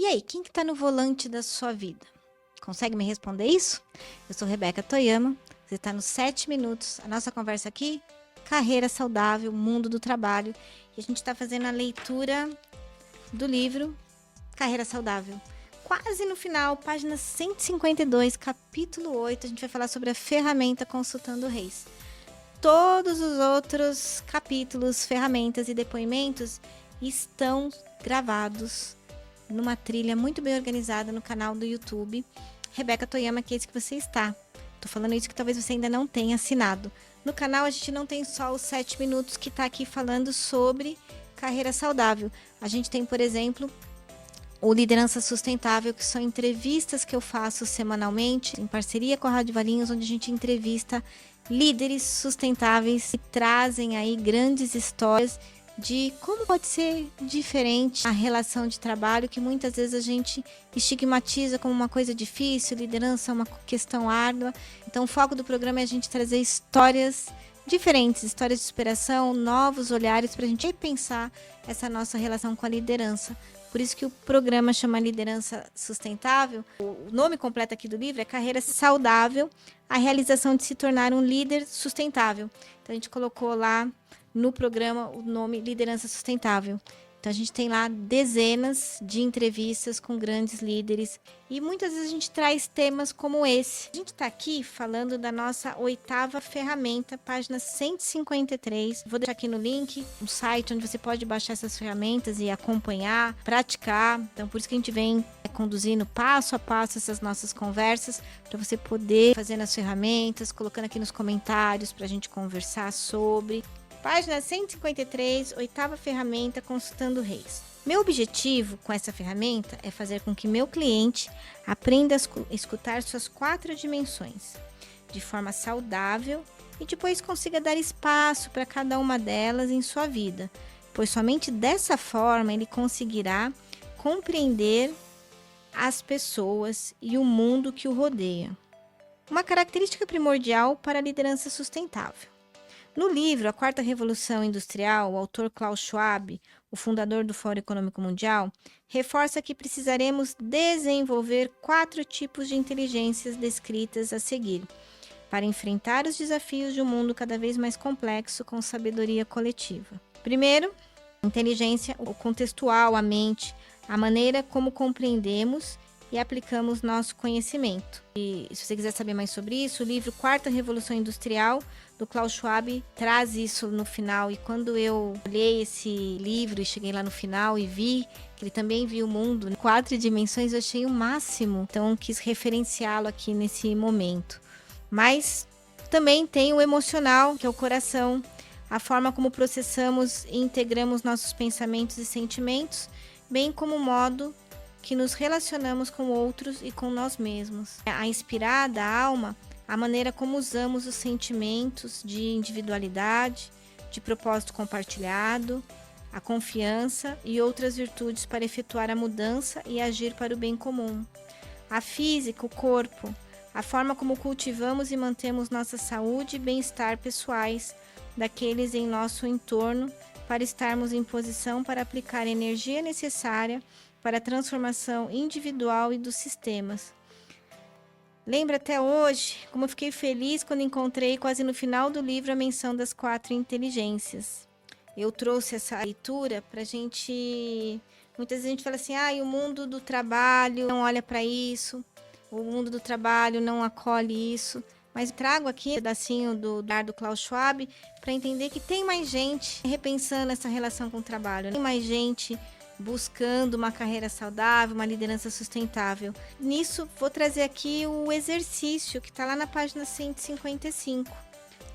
E aí, quem que tá no volante da sua vida? Consegue me responder isso? Eu sou Rebeca Toyama, você está nos 7 minutos. A nossa conversa aqui, carreira saudável, mundo do trabalho. E a gente está fazendo a leitura do livro Carreira Saudável. Quase no final, página 152, capítulo 8, a gente vai falar sobre a ferramenta Consultando Reis. Todos os outros capítulos, ferramentas e depoimentos estão gravados numa trilha muito bem organizada no canal do YouTube Rebeca Toyama, que é esse que você está. Tô falando isso que talvez você ainda não tenha assinado. No canal a gente não tem só os 7 minutos que tá aqui falando sobre carreira saudável. A gente tem, por exemplo, o Liderança Sustentável, que são entrevistas que eu faço semanalmente em parceria com a Rádio Valinhos, onde a gente entrevista líderes sustentáveis que trazem aí grandes histórias de como pode ser diferente a relação de trabalho, que muitas vezes a gente estigmatiza como uma coisa difícil, liderança é uma questão árdua. Então o foco do programa é a gente trazer histórias diferentes, histórias de superação, novos olhares para a gente repensar essa nossa relação com a liderança. Por isso que o programa chama Liderança Sustentável. O nome completo aqui do livro é Carreira Saudável, a realização de se tornar um líder sustentável. Então a gente colocou lá no programa o nome Liderança Sustentável. Então a gente tem lá dezenas de entrevistas com grandes líderes e muitas vezes a gente traz temas como esse. A gente está aqui falando da nossa 8ª ferramenta, página 153. Vou deixar aqui no link um site onde você pode baixar essas ferramentas e acompanhar, praticar. Então por isso que a gente vem conduzindo passo a passo essas nossas conversas para você poder fazer nas ferramentas, colocando aqui nos comentários para a gente conversar sobre. Página 153, 8ª ferramenta, Consultando Reis. Meu objetivo com essa ferramenta é fazer com que meu cliente aprenda a escutar suas 4 dimensões de forma saudável e depois consiga dar espaço para cada uma delas em sua vida, pois somente dessa forma ele conseguirá compreender as pessoas e o mundo que o rodeia. Uma característica primordial para a liderança sustentável. No livro A Quarta Revolução Industrial, o autor Klaus Schwab, o fundador do Fórum Econômico Mundial, reforça que precisaremos desenvolver 4 tipos de inteligências descritas a seguir, para enfrentar os desafios de um mundo cada vez mais complexo com sabedoria coletiva. Primeiro, inteligência contextual, a mente, a maneira como compreendemos e aplicamos nosso conhecimento. E se você quiser saber mais sobre isso, o livro Quarta Revolução Industrial, do Klaus Schwab, traz isso no final. E quando eu olhei esse livro e cheguei lá no final e vi que ele também viu o mundo em 4 dimensões, eu achei o máximo. Então, quis referenciá-lo aqui nesse momento. Mas também tem o emocional, que é o coração, a forma como processamos e integramos nossos pensamentos e sentimentos, bem como o modo que nos relacionamos com outros e com nós mesmos. A inspirada, a alma, a maneira como usamos os sentimentos de individualidade, de propósito compartilhado, a confiança e outras virtudes para efetuar a mudança e agir para o bem comum. A física, o corpo, a forma como cultivamos e mantemos nossa saúde e bem-estar pessoais, daqueles em nosso entorno, para estarmos em posição para aplicar a energia necessária para a transformação individual e dos sistemas. Lembro até hoje como eu fiquei feliz quando encontrei quase no final do livro a menção das 4 inteligências. Eu trouxe essa leitura para a gente... Muitas vezes a gente fala assim, o mundo do trabalho não olha para isso, o mundo do trabalho não acolhe isso. Mas trago aqui um pedacinho do Klaus Schwab para entender que tem mais gente repensando essa relação com o trabalho. Tem mais gente buscando uma carreira saudável, uma liderança sustentável. Nisso, vou trazer aqui o exercício que está lá na página 155.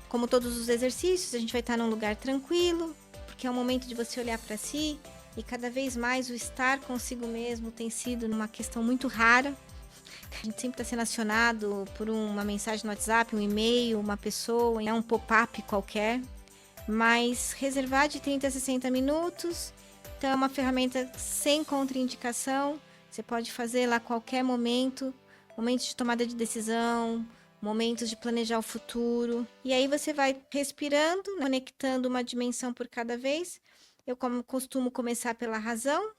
Como todos os exercícios, a gente vai estar num lugar tranquilo, porque é o momento de você olhar para si, e cada vez mais o estar consigo mesmo tem sido uma questão muito rara. A gente sempre está sendo acionado por uma mensagem no WhatsApp, um e-mail, uma pessoa, um pop-up qualquer. Mas reservar de 30 a 60 minutos... Então, é uma ferramenta sem contraindicação, você pode fazer lá a qualquer momento, momentos de tomada de decisão, momentos de planejar o futuro. E aí você vai respirando, conectando uma dimensão por cada vez. Eu costumo começar pela razão,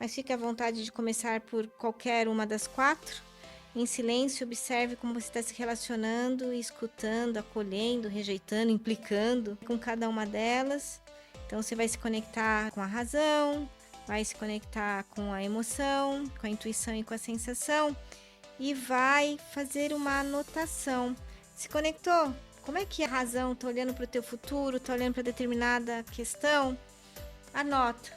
mas fique à vontade de começar por qualquer uma das 4. Em silêncio, observe como você está se relacionando, escutando, acolhendo, rejeitando, implicando com cada uma delas. Então, você vai se conectar com a razão, vai se conectar com a emoção, com a intuição e com a sensação e vai fazer uma anotação. Se conectou? Como é que a razão está olhando para o teu futuro, está olhando para determinada questão? Anota.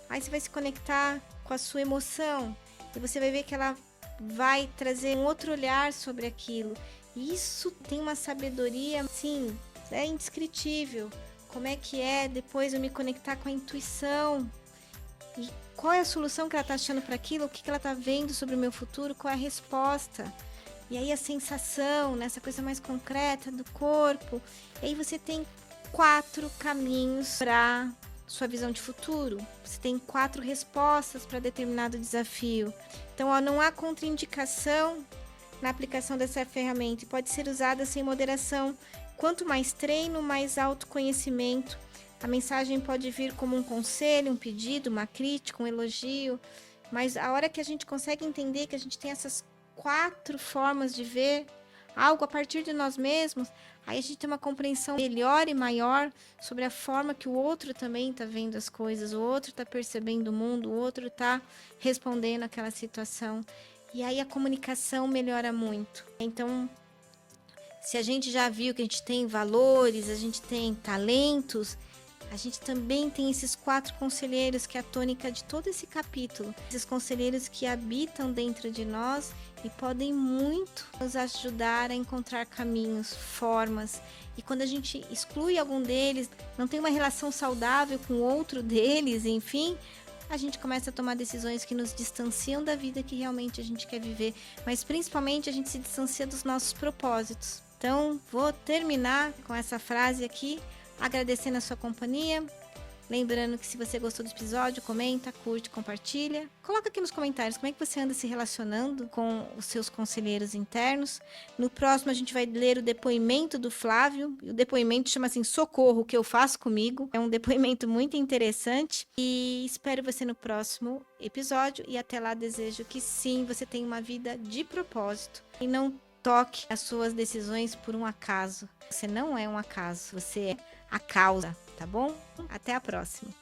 Aí você vai se conectar com a sua emoção e você vai ver que ela vai trazer um outro olhar sobre aquilo. Isso tem uma sabedoria, sim, é indescritível. Como é que é depois eu me conectar com a intuição? E qual é a solução que ela está achando para aquilo? O que ela está vendo sobre o meu futuro? Qual é a resposta? E aí a sensação, nessa coisa mais concreta do corpo. E aí você tem 4 caminhos para sua visão de futuro. Você tem 4 respostas para determinado desafio. Então, não há contraindicação na aplicação dessa ferramenta e pode ser usada sem moderação. Quanto mais treino, mais autoconhecimento. A mensagem pode vir como um conselho, um pedido, uma crítica, um elogio, mas a hora que a gente consegue entender que a gente tem essas 4 formas de ver algo a partir de nós mesmos, aí a gente tem uma compreensão melhor e maior sobre a forma que o outro também está vendo as coisas, o outro está percebendo o mundo, o outro está respondendo àquela situação. E aí a comunicação melhora muito. Então, se a gente já viu que a gente tem valores, a gente tem talentos, a gente também tem esses 4 conselheiros, que é a tônica de todo esse capítulo. Esses conselheiros que habitam dentro de nós e podem muito nos ajudar a encontrar caminhos, formas. E quando a gente exclui algum deles, não tem uma relação saudável com o outro deles, enfim, a gente começa a tomar decisões que nos distanciam da vida que realmente a gente quer viver. Mas principalmente a gente se distancia dos nossos propósitos. Então, vou terminar com essa frase aqui, agradecendo a sua companhia. Lembrando que se você gostou do episódio, comenta, curte, compartilha. Coloca aqui nos comentários como é que você anda se relacionando com os seus conselheiros internos. No próximo a gente vai ler o depoimento do Flávio. O depoimento chama assim, Socorro, o que eu faço comigo. É um depoimento muito interessante. E espero você no próximo episódio. E até lá desejo que sim, você tenha uma vida de propósito. E não toque as suas decisões por um acaso. Você não é um acaso, você é a causa, tá bom? Até a próxima.